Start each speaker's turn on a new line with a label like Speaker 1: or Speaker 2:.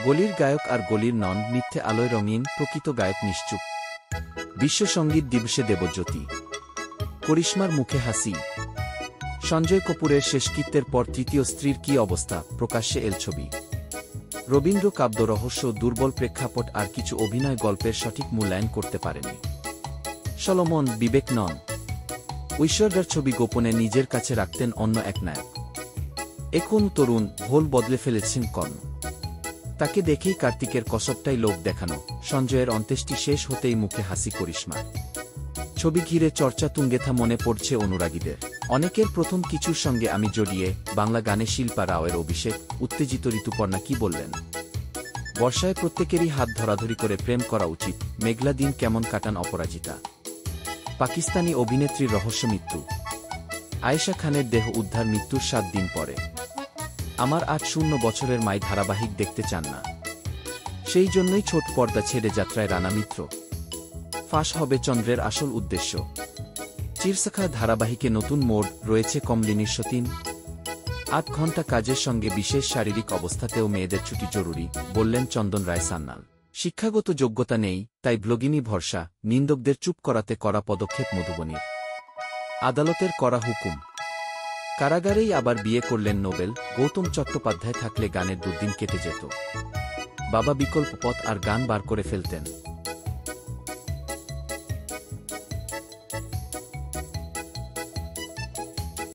Speaker 1: গলির গায়ক আর গলির নন, মিথ্যে আলোয় রঙিন, প্রকৃত গায়ক নিশ্চুপ। বিশ্ব সঙ্গীত দিবসে দেবজ্যোতি, করিশ্মার মুখে হাসি। সঞ্জয় কপুরের শেষকৃত্যের পর তৃতীয় স্ত্রীর কী অবস্থা, প্রকাশ্যে এল ছবি। রবীন্দ্র কাব্য রহস্য, দুর্বল প্রেক্ষাপট আর কিছু অভিনয় গল্পের সঠিক মূল্যায়ন করতে পারেনি সলোমন। বিবেক নন, ঐশ্বর্যার ছবি গোপনে নিজের কাছে রাখতেন অন্য এক নায়ক। এখন তরুণ, ভোল বদলে ফেলেছেন কর্ণ। তাকে দেখেই কার্তিকের কসবটাই লোক দেখানো। সঞ্জয়ের অন্ত্যেষ্টি শেষ হতেই মুখে হাসি করিশ্মার। ছবি ঘিরে চর্চা তুঙ্গেথা মনে পড়ছে অনুরাগীদের। অনেকের প্রথম কিছুর সঙ্গে আমি জড়িয়ে, বাংলা গানে শিল্পা রাওয়ের অভিষেক, উত্তেজিত ঋতুপর্ণা কি বললেন? বর্ষায় প্রত্যেকেরই হাত ধরাধরি করে প্রেম করা উচিত। মেঘলা দিন কেমন কাটান অপরাজিতা? পাকিস্তানি অভিনেত্রীর রহস্য মৃত্যু। আয়েশা খানের দেহ উদ্ধার মৃত্যুর 7 দিন পরে। আমার 8 বছরের মাই ধারাবাহিক দেখতে চান না, সেই জন্যই ছোট পর্দা ছেড়ে যাত্রায় রানা মিত্র। ফাঁস হবে চন্দ্রের আসল উদ্দেশ্য। চিরসখা ধারাবাহিকে নতুন মোড়, রয়েছে কমলিনীর সতীন। 8 ঘণ্টা কাজের সঙ্গে বিশেষ শারীরিক অবস্থাতেও মেয়েদের ছুটি জরুরি, বললেন চন্দন রায় সান্যাল। শিক্ষাগত যোগ্যতা নেই, তাই ব্লগিনী ভরসা। নিন্দকদের চুপ করাতে কড়া পদক্ষেপ মধুবনীর। আদালতের কড়া হুকুম। কারাগারেই আবার বিয়ে করলেন নোবেল। গৌতম চট্টোপাধ্যায় থাকলে গানের দুর্দিন কেটে যেত। বাবা বিকল্প পথ আর গান বার করে ফেলতেন।